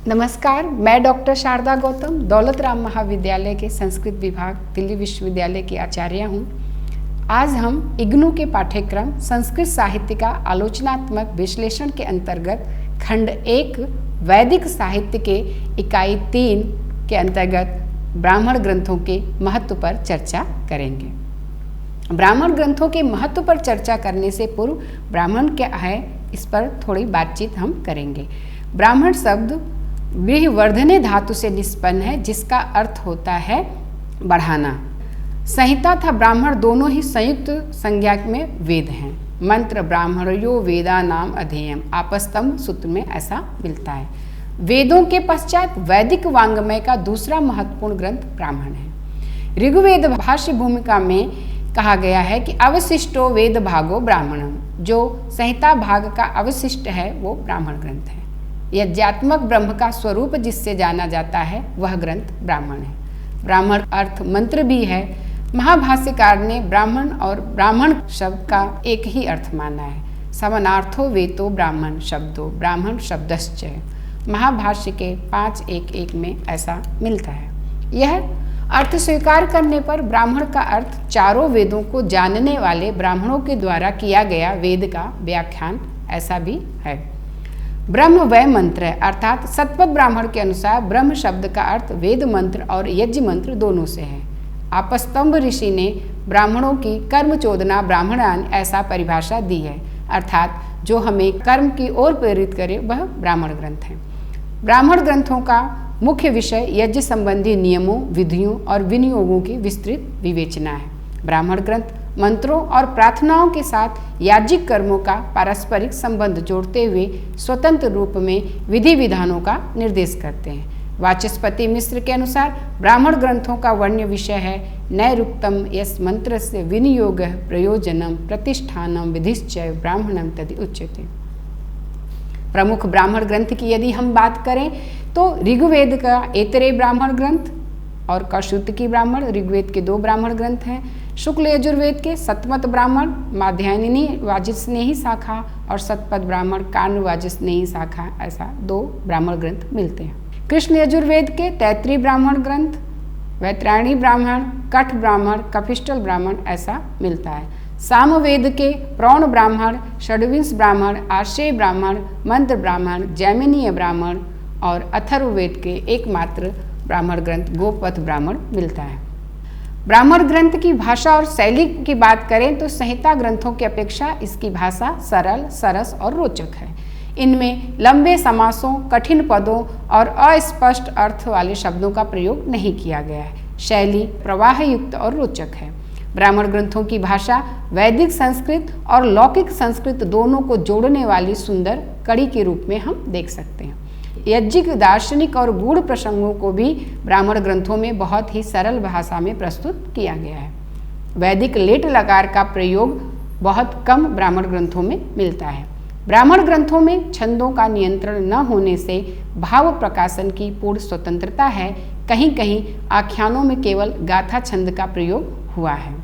नमस्कार, मैं डॉक्टर शारदा गौतम दौलत राम महाविद्यालय के संस्कृत विभाग दिल्ली विश्वविद्यालय की आचार्य हूँ। आज हम इग्नू के पाठ्यक्रम संस्कृत साहित्य का आलोचनात्मक विश्लेषण के अंतर्गत खंड 1 वैदिक साहित्य के इकाई 3 के अंतर्गत ब्राह्मण ग्रंथों के महत्व पर चर्चा करेंगे। ब्राह्मण ग्रंथों के महत्व पर चर्चा करने से पूर्व ब्राह्मण क्या है, इस पर थोड़ी बातचीत हम करेंगे। ब्राह्मण शब्द गृहवर्धने धातु से निष्पन्न है, जिसका अर्थ होता है बढ़ाना। संहिता तथा ब्राह्मण दोनों ही संयुक्त संज्ञा में वेद हैं। मंत्र ब्राह्मणयो वेदा नाम अधेयम आपस्तंभ सूत्र में ऐसा मिलता है। वेदों के पश्चात वैदिक वांग्मय का दूसरा महत्वपूर्ण ग्रंथ ब्राह्मण है। ऋग्वेद भाष्य भूमिका में कहा गया है कि अवशिष्टो वेद भागो ब्राह्मणम, जो संहिता भाग का अवशिष्ट है वो ब्राह्मण ग्रंथ है। यज्ञात्मक ब्रह्म का स्वरूप जिससे जाना जाता है वह ग्रंथ ब्राह्मण है। ब्राह्मण अर्थ मंत्र भी है। महाभाष्यकार ने ब्राह्मण और ब्राह्मण शब्द का एक ही अर्थ माना है। समानार्थो वेतो ब्राह्मण शब्दो ब्राह्मण शब्दश्च, महाभाष्य के 5.1.1 में ऐसा मिलता है। यह अर्थ स्वीकार करने पर ब्राह्मण का अर्थ चारों वेदों को जानने वाले ब्राह्मणों के द्वारा किया गया वेद का व्याख्यान ऐसा भी है। ब्रह्म वह मंत्र है, अर्थात सतपथ ब्राह्मण के अनुसार ब्रह्म शब्द का अर्थ वेद मंत्र और यज्ञ मंत्र दोनों से है। आपस्तंभ ऋषि ने ब्राह्मणों की कर्म चोदना ब्राह्मणान ऐसा परिभाषा दी है, अर्थात जो हमें कर्म की ओर प्रेरित करे वह ब्राह्मण ग्रंथ है। ब्राह्मण ग्रंथों का मुख्य विषय यज्ञ संबंधी नियमों, विधियों और विनियोगों की विस्तृत विवेचना है। ब्राह्मण ग्रंथ मंत्रों और प्रार्थनाओं के साथ याज्ञिक कर्मों का पारस्परिक संबंध जोड़ते हुए स्वतंत्र रूप में विधि विधानों का निर्देश करते हैं। वाचस्पति मिश्र के अनुसार ब्राह्मण ग्रंथों का वर्ण्य विषय है नैरुक्तम यस मंत्र से विनियोग प्रयोजनम प्रतिष्ठानम विधिश्चय ब्राह्मणम तदि उच्यते। प्रमुख ब्राह्मण ग्रंथ की यदि हम बात करें तो ऋग्वेद का ऐतरेय ब्राह्मण ग्रंथ और कौशिकी ब्राह्मण ऋग्वेद के 2 ब्राह्मण ग्रंथ हैं। शुक्ल यजुर्वेद के सतमत ब्राह्मण माध्यायनी वाजस्नेही शाखा और सतपथ ब्राह्मण काण्ड वाजस्नेही शाखा, ऐसा 2 ब्राह्मण ग्रंथ मिलते हैं। कृष्ण यजुर्वेद के तैत्रीय ब्राह्मण ग्रंथ, वैत्रायणी ब्राह्मण, कठ ब्राह्मण, कपिष्टल ब्राह्मण ऐसा मिलता है। सामवेद के प्रौण ब्राह्मण, षड्विंश ब्राह्मण, आश्रय ब्राह्मण, मंत्र ब्राह्मण, जैमिनीय ब्राह्मण और अथर्ववेद के एकमात्र ब्राह्मण ग्रंथ गोपथ ब्राह्मण मिलता है। ब्राह्मण ग्रंथ की भाषा और शैली की बात करें तो संहिता ग्रंथों की अपेक्षा इसकी भाषा सरल, सरस और रोचक है। इनमें लंबे समासों, कठिन पदों और अस्पष्ट अर्थ वाले शब्दों का प्रयोग नहीं किया गया है। शैली प्रवाह युक्त और रोचक है। ब्राह्मण ग्रंथों की भाषा वैदिक संस्कृत और लौकिक संस्कृत दोनों को जोड़ने वाली सुंदर कड़ी के रूप में हम देख सकते हैं। यज्ञिक, दार्शनिक और गूढ़ प्रसंगों को भी ब्राह्मण ग्रंथों में बहुत ही सरल भाषा में प्रस्तुत किया गया है। वैदिक लेट लकार का प्रयोग बहुत कम ब्राह्मण ग्रंथों में मिलता है। ब्राह्मण ग्रंथों में छंदों का नियंत्रण न होने से भाव प्रकाशन की पूर्ण स्वतंत्रता है। कहीं कहीं आख्यानों में केवल गाथा छंद का प्रयोग हुआ है।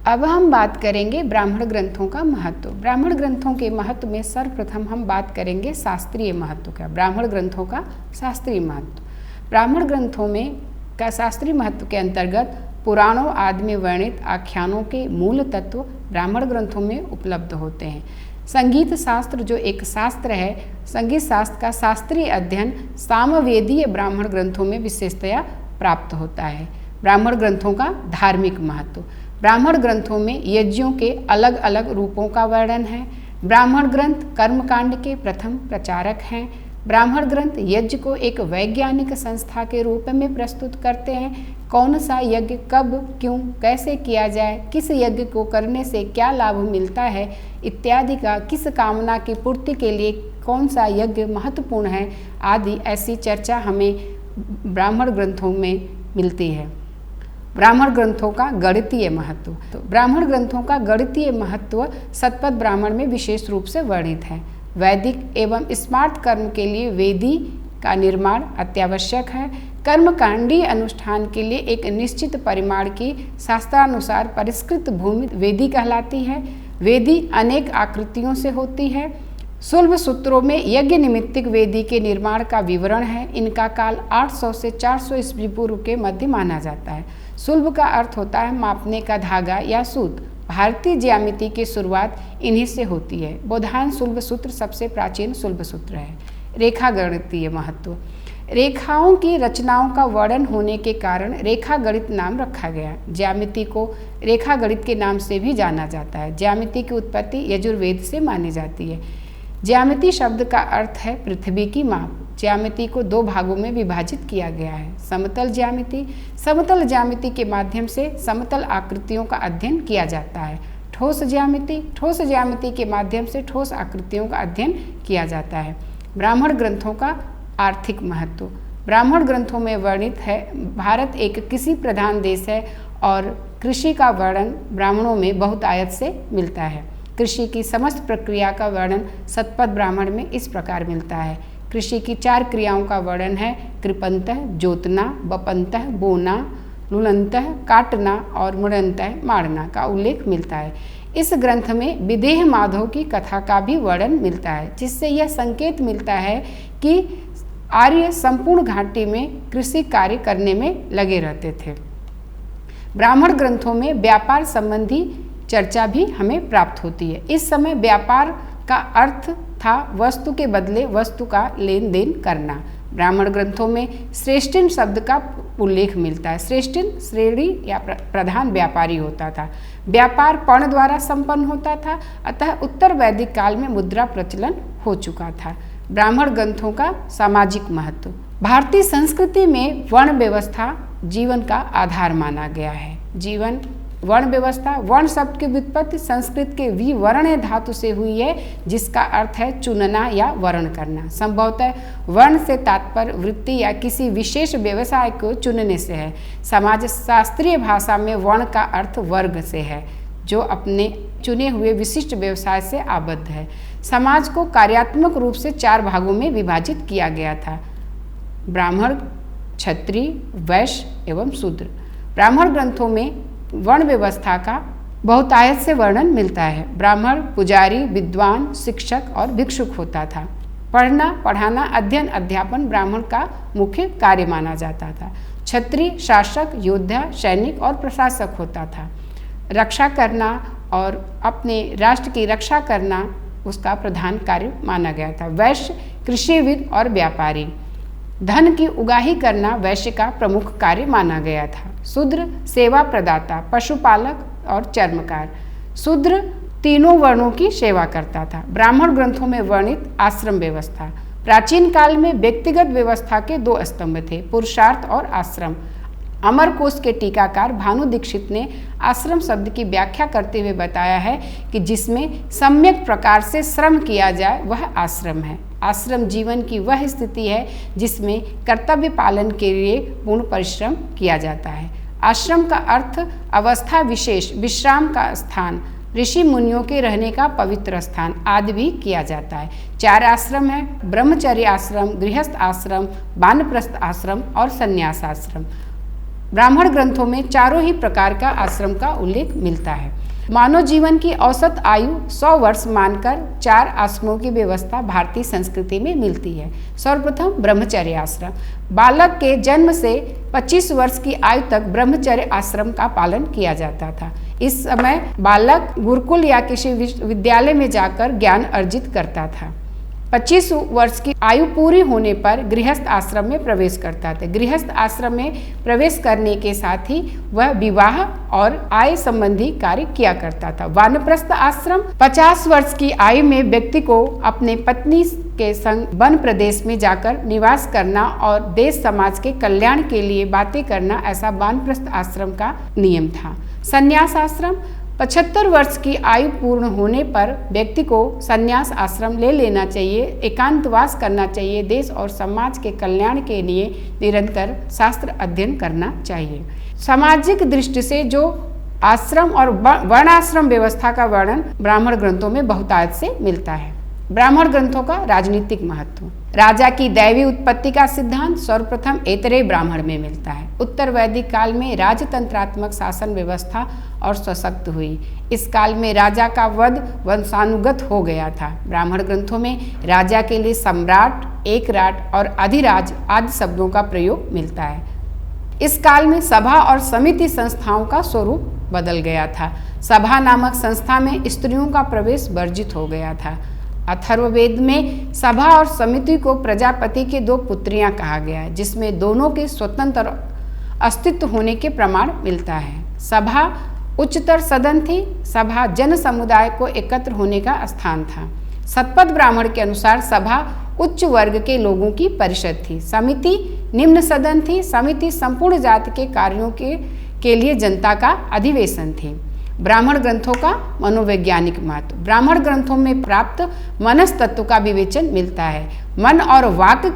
अब हम बात करेंगे ब्राह्मण ग्रंथों का महत्व। ब्राह्मण ग्रंथों के महत्व में सर्वप्रथम हम बात करेंगे शास्त्रीय महत्व का। ब्राह्मण ग्रंथों का शास्त्रीय महत्व। ब्राह्मण ग्रंथों में का शास्त्रीय महत्व के अंतर्गत पुराणों आदि में वर्णित आख्यानों के मूल तत्व ब्राह्मण ग्रंथों में उपलब्ध होते हैं। संगीत शास्त्र जो एक शास्त्र है, संगीत शास्त्र का शास्त्रीय अध्ययन सामवेदीय ब्राह्मण ग्रंथों में विशेषतया प्राप्त होता है। ब्राह्मण ग्रंथों का धार्मिक महत्व। ब्राह्मण ग्रंथों में यज्ञों के अलग अलग रूपों का वर्णन है। ब्राह्मण ग्रंथ कर्मकांड के प्रथम प्रचारक हैं। ब्राह्मण ग्रंथ यज्ञ को एक वैज्ञानिक संस्था के रूप में प्रस्तुत करते हैं। कौन सा यज्ञ कब, क्यों, कैसे किया जाए, किस यज्ञ को करने से क्या लाभ मिलता है इत्यादि का, किस कामना की पूर्ति के लिए कौन सा यज्ञ महत्वपूर्ण है आदि ऐसी चर्चा हमें ब्राह्मण ग्रंथों में मिलती है। ब्राह्मण ग्रंथों का गणितीय महत्व। तो ब्राह्मण ग्रंथों का गणितीय महत्व सतपथ ब्राह्मण में विशेष रूप से वर्णित है। वैदिक एवं स्मार्त कर्म के लिए वेदी का निर्माण अत्यावश्यक है। कर्मकांडीय अनुष्ठान के लिए एक निश्चित परिमाण की शास्त्रानुसार परिष्कृत भूमि वेदी कहलाती है। वेदी अनेक आकृतियों से होती है। सुलभ सूत्रों में यज्ञ निमित्तिक वेदी के निर्माण का विवरण है। इनका काल 800 से 400 ईस्वी पूर्व के मध्य माना जाता है। सुलभ का अर्थ होता है मापने का धागा या सूत। भारतीय ज्यामिति की शुरुआत इन्हीं से होती है। बोधायन सुलभ सूत्र सबसे प्राचीन सुलभ सूत्र है। रेखा गणितीय महत्व। रेखाओं की रचनाओं का वर्णन होने के कारण रेखा गणित नाम रखा गया। ज्यामिति को रेखा गणित के नाम से भी जाना जाता है। ज्यामिति की उत्पत्ति यजुर्वेद से मानी जाती है। ज्यामिति शब्द का अर्थ है पृथ्वी की माप। ज्यामिति को दो भागों में विभाजित किया गया है। समतल ज्यामिति। समतल ज्यामिति के माध्यम से समतल आकृतियों का अध्ययन किया जाता है। ठोस ज्यामिति। ठोस ज्यामिति के माध्यम से ठोस आकृतियों का अध्ययन किया जाता है। ब्राह्मण ग्रंथों का आर्थिक महत्व। ब्राह्मण ग्रंथों में वर्णित है भारत एक कृषि प्रधान देश है और कृषि का वर्णन ब्राह्मणों में बहुतायत से मिलता है। कृषि की समस्त प्रक्रिया का वर्णन शतपथ ब्राह्मण में इस प्रकार मिलता है। कृषि की 4 क्रियाओं का वर्णन है कृपंतः जोतना, बपंतः बोना, लुलंतः काटना और मुड़ंतः मारना का उल्लेख मिलता है। इस ग्रंथ में विदेह माधव की कथा का भी वर्णन मिलता है, जिससे यह संकेत मिलता है कि आर्य संपूर्ण घाटी में कृषि कार्य करने में लगे रहते थे। ब्राह्मण ग्रंथों में व्यापार संबंधी चर्चा भी हमें प्राप्त होती है। इस समय व्यापार का अर्थ था वस्तु के बदले वस्तु का लेन देन करना। ब्राह्मण ग्रंथों में श्रेष्ठिन शब्द का उल्लेख मिलता है। श्रेष्ठिन श्रेणी या प्रधान व्यापारी होता था। व्यापार पर्ण द्वारा संपन्न होता था, अतः उत्तर वैदिक काल में मुद्रा प्रचलन हो चुका था। ब्राह्मण ग्रंथों का सामाजिक महत्व। भारतीय संस्कृति में वर्ण व्यवस्था जीवन का आधार माना गया है। जीवन वर्ण व्यवस्था। वर्ण शब्द की व्युत्पत्ति संस्कृत के विवर्ण धातु से हुई है, जिसका अर्थ है चुनना या वर्ण करना। संभवतः वर्ण से तात्पर्य वृत्ति या किसी विशेष व्यवसाय को चुनने से है। समाज शास्त्रीय भाषा में वर्ण का अर्थ वर्ग से है, जो अपने चुने हुए विशिष्ट व्यवसाय से आबद्ध है। समाज को कार्यात्मक रूप से 4 भागों में विभाजित किया गया था: ब्राह्मण, क्षत्रिय, वैश्य एवं शूद्र। ब्राह्मण ग्रंथों में वर्ण व्यवस्था का बहुतायत से वर्णन मिलता है। ब्राह्मण पुजारी, विद्वान, शिक्षक और भिक्षुक होता था। पढ़ना, पढ़ाना, अध्ययन, अध्यापन ब्राह्मण का मुख्य कार्य माना जाता था। क्षत्रिय शासक, योद्धा, सैनिक और प्रशासक होता था। रक्षा करना और अपने राष्ट्र की रक्षा करना उसका प्रधान कार्य माना गया था। वैश्य कृषिविद और व्यापारी। धन की उगाही करना वैश्य का प्रमुख कार्य माना गया था। शूद्र सेवा प्रदाता, पशुपालक और चर्मकार। शूद्र तीनों वर्णों की सेवा करता था। ब्राह्मण ग्रंथों में वर्णित आश्रम व्यवस्था। प्राचीन काल में व्यक्तिगत व्यवस्था के 2 स्तंभ थे, पुरुषार्थ और आश्रम। अमरकोश के टीकाकार भानु दीक्षित ने आश्रम शब्द की व्याख्या करते हुए बताया है कि जिसमें सम्यक प्रकार से श्रम किया जाए वह आश्रम है। आश्रम जीवन की वह स्थिति है जिसमें कर्तव्य पालन के लिए पूर्ण परिश्रम किया जाता है। आश्रम का अर्थ अवस्था विशेष, विश्राम का स्थान, ऋषि मुनियों के रहने का पवित्र स्थान आदि भी किया जाता है। 4 आश्रम है: ब्रह्मचर्य आश्रम, गृहस्थ आश्रम, वानप्रस्थ आश्रम और संन्यास आश्रम। ब्राह्मण ग्रंथों में चारों ही प्रकार का आश्रम का उल्लेख मिलता है। मानव जीवन की औसत आयु 100 वर्ष मानकर 4 आश्रमों की व्यवस्था भारतीय संस्कृति में मिलती है। सर्वप्रथम ब्रह्मचर्य आश्रम। बालक के जन्म से 25 वर्ष की आयु तक ब्रह्मचर्य आश्रम का पालन किया जाता था। इस समय बालक गुरुकुल या किसी विद्यालय में जाकर ज्ञान अर्जित करता था। 25 वर्ष की आयु पूरी होने पर गृहस्थ आश्रम में प्रवेश करता था। गृहस्थ आश्रम में प्रवेश करने के साथ ही वह विवाह और आय संबंधी कार्य किया करता था। वानप्रस्थ आश्रम 50 वर्ष की आयु में व्यक्ति को अपने पत्नी के संग वन प्रदेश में जाकर निवास करना और देश समाज के कल्याण के लिए बातें करना, ऐसा वानप्रस्थ आश्रम का नियम था। संन्यास आश्रम 75 वर्ष की आयु पूर्ण होने पर व्यक्ति को संन्यास आश्रम ले लेना चाहिए, एकांतवास करना चाहिए, देश और समाज के कल्याण के लिए निरंतर शास्त्र अध्ययन करना चाहिए। सामाजिक दृष्टि से जो आश्रम और वर्णाश्रम व्यवस्था का वर्णन ब्राह्मण ग्रंथों में बहुतायत से मिलता है। ब्राह्मण ग्रंथों का राजनीतिक महत्व। राजा की दैवी उत्पत्ति का सिद्धांत सर्वप्रथम ऐतरेय ब्राह्मण में मिलता है। उत्तर वैदिक काल में राजतंत्रात्मक शासन व्यवस्था और सशक्त हुई। इस काल में राजा का वध वंशानुगत हो गया था। ब्राह्मण ग्रंथों में राजा के लिए सम्राट, एकराट और अधिराज आदि शब्दों का प्रयोग मिलता है। इस काल में सभा और समिति संस्थाओं का स्वरूप बदल गया था। सभा नामक संस्था में स्त्रियों का प्रवेश वर्जित हो गया था। अथर्ववेद में सभा और समिति को प्रजापति के 2 पुत्रियां कहा गया है, जिसमें दोनों के स्वतंत्र अस्तित्व होने के प्रमाण मिलता है। सभा उच्चतर सदन थी। सभा जन समुदाय को एकत्र होने का स्थान था। शतपथ ब्राह्मण के अनुसार सभा उच्च वर्ग के लोगों की परिषद थी। समिति निम्न सदन थी। समिति संपूर्ण जाति के कार्यों के लिए जनता का अधिवेशन थी। ब्राह्मण ग्रंथों का मनोवैज्ञानिक महत्व। ब्राह्मण ग्रंथों में प्राप्त मनस तत्व का विवेचन मिलता है। मन और वाक्य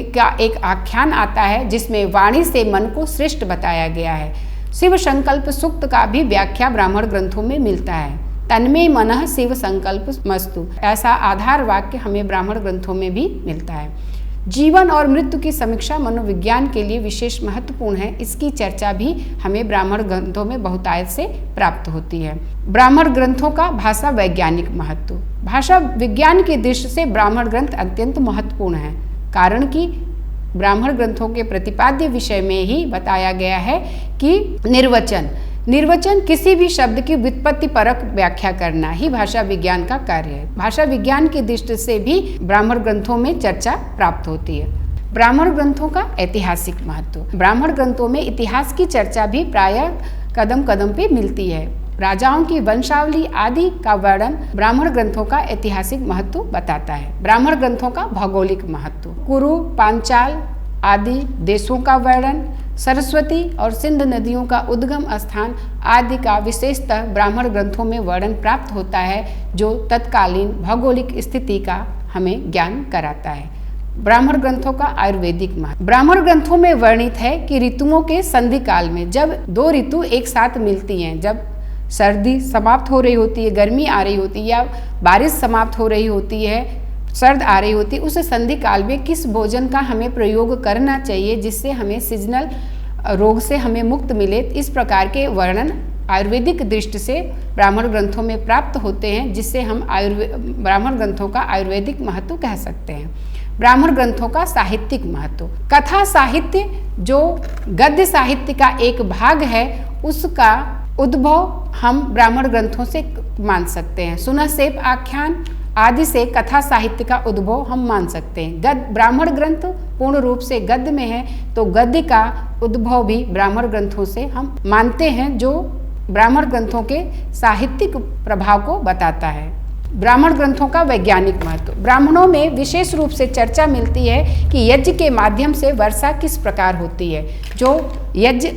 का एक आख्यान आता है, जिसमें वाणी से मन को श्रेष्ठ बताया गया है। शिव संकल्प सूक्त का भी व्याख्या ब्राह्मण ग्रंथों में मिलता है। तन्मे मनः शिव संकल्प मस्तु, ऐसा आधार वाक्य हमें ब्राह्मण ग्रंथों में भी मिलता है। जीवन और मृत्यु की समीक्षा मनोविज्ञान के लिए विशेष महत्वपूर्ण है। इसकी चर्चा भी हमें ब्राह्मण ग्रंथों में बहुतायत से प्राप्त होती है। ब्राह्मण ग्रंथों का भाषा वैज्ञानिक महत्व। भाषा विज्ञान की दृष्टि से ब्राह्मण ग्रंथ अत्यंत महत्वपूर्ण है, कारण कि ब्राह्मण ग्रंथों के प्रतिपाद्य विषय में ही बताया गया है कि निर्वचन किसी भी शब्द की व्युत्पत्ति परक व्याख्या करना ही भाषा विज्ञान का कार्य है। भाषा विज्ञान की दृष्टि से भी ब्राह्मण ग्रंथों में चर्चा प्राप्त होती है। ब्राह्मण ग्रंथों का ऐतिहासिक महत्व। ब्राह्मण ग्रंथों में इतिहास की चर्चा भी प्रायः कदम कदम पे मिलती है। राजाओं की वंशावली आदि का वर्णन ब्राह्मण ग्रंथों का ऐतिहासिक महत्व बताता है। ब्राह्मण ग्रंथों का भौगोलिक महत्व। कुरु, पांचाल आदि देशों का वर्णन, सरस्वती और सिंध नदियों का उद्गम स्थान आदि का विशेषतः ब्राह्मण ग्रंथों में वर्णन प्राप्त होता है, जो तत्कालीन भौगोलिक स्थिति का हमें ज्ञान कराता है। ब्राह्मण ग्रंथों का आयुर्वेदिक महत्व। ब्राह्मण ग्रंथों में वर्णित है कि ऋतुओं के संधि काल में जब 2 ऋतु एक साथ मिलती हैं, जब सर्दी समाप्त हो रही होती है, गर्मी आ रही होती है, या बारिश समाप्त हो रही होती है, सर्द आ रही होती है, उस संधि काल में किस भोजन का हमें प्रयोग करना चाहिए जिससे हमें सीजनल रोग से हमें मुक्त मिले। इस प्रकार के वर्णन आयुर्वेदिक दृष्टि से ब्राह्मण ग्रंथों में प्राप्त होते हैं, जिससे हम ब्राह्मण ग्रंथों का आयुर्वेदिक महत्व कह सकते हैं। ब्राह्मण ग्रंथों का साहित्यिक महत्व। कथा साहित्य जो गद्य साहित्य का एक भाग है, उसका उद्भव हम ब्राह्मण ग्रंथों से मान सकते हैं। सुनहसेप आख्यान आदि से कथा साहित्य का उद्भव हम मान सकते हैं। ब्राह्मण ग्रंथ पूर्ण रूप से गद्य में है, तो गद्य का उद्भव भी ब्राह्मण ग्रंथों से हम मानते हैं, जो ब्राह्मण ग्रंथों के साहित्यिक प्रभाव को बताता है। ब्राह्मण ग्रंथों का वैज्ञानिक महत्व। ब्राह्मणों में विशेष रूप से चर्चा मिलती है कि यज्ञ के माध्यम से वर्षा किस प्रकार होती है। जो यज्ञ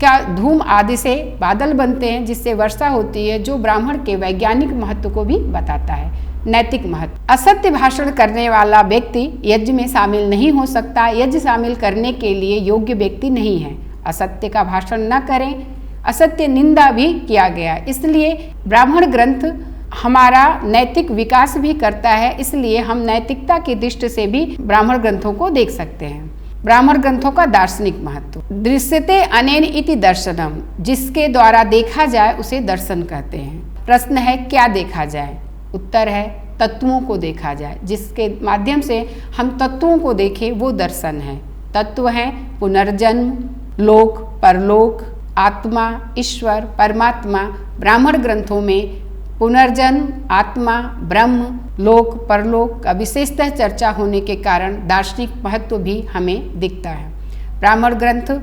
का धूम आदि से बादल बनते हैं, जिससे वर्षा होती है, जो ब्राह्मण के वैज्ञानिक महत्व को भी बताता है। नैतिक महत्व। असत्य भाषण करने वाला व्यक्ति यज्ञ में शामिल नहीं हो सकता। यज्ञ शामिल करने के लिए योग्य व्यक्ति नहीं है। असत्य का भाषण न करें, असत्य निंदा भी किया गया, इसलिए ब्राह्मण ग्रंथ हमारा नैतिक विकास भी करता है। इसलिए हम नैतिकता की दृष्टि से भी ब्राह्मण ग्रंथों को देख सकते हैं। ब्राह्मण ग्रंथों का दार्शनिक महत्व। दृश्यते अनेन इति दर्शनम, जिसके द्वारा देखा जाए उसे दर्शन कहते हैं। प्रश्न है क्या देखा जाए? उत्तर है तत्वों को देखा जाए। जिसके माध्यम से हम तत्वों को देखें वो दर्शन है। तत्व हैं पुनर्जन्म, लोक, परलोक, आत्मा, ईश्वर, परमात्मा। ब्राह्मण ग्रंथों में पुनर्जन्म, आत्मा, ब्रह्म, लोक, परलोक का विशेषतः चर्चा होने के कारण दार्शनिक महत्व भी हमें दिखता है। ब्राह्मण ग्रंथ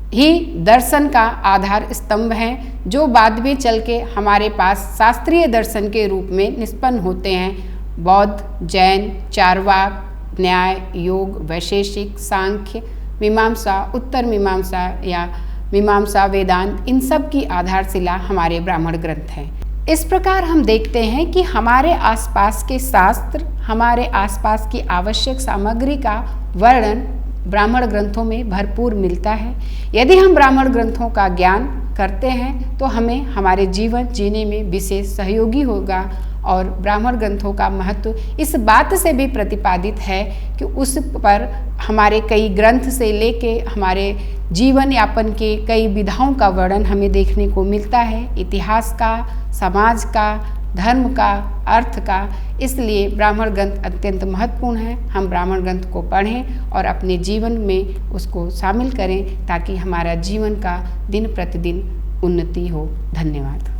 ही दर्शन का आधार स्तंभ हैं, जो बाद में चल के हमारे पास शास्त्रीय दर्शन के रूप में निष्पन्न होते हैं। बौद्ध, जैन, चारवाक, न्याय, योग, वैशेषिक, सांख्य, मीमांसा, उत्तर मीमांसा या मीमांसा, वेदांत, इन सब की आधारशिला हमारे ब्राह्मण ग्रंथ हैं। इस प्रकार हम देखते हैं कि हमारे आसपास के शास्त्र, हमारे आसपास की आवश्यक सामग्री का वर्णन ब्राह्मण ग्रंथों में भरपूर मिलता है। यदि हम ब्राह्मण ग्रंथों का ज्ञान करते हैं तो हमें हमारे जीवन जीने में विशेष सहयोगी होगा और ब्राह्मण ग्रंथों का महत्व इस बात से भी प्रतिपादित है कि उस पर हमारे कई ग्रंथ से लेके हमारे जीवन यापन के कई विधाओं का वर्णन हमें देखने को मिलता है, इतिहास का, समाज का, धर्म का, अर्थ का। इसलिए ब्राह्मण ग्रंथ अत्यंत महत्वपूर्ण है। हम ब्राह्मण ग्रंथ को पढ़ें और अपने जीवन में उसको शामिल करें ताकि हमारा जीवन का दिन प्रतिदिन उन्नति हो। धन्यवाद।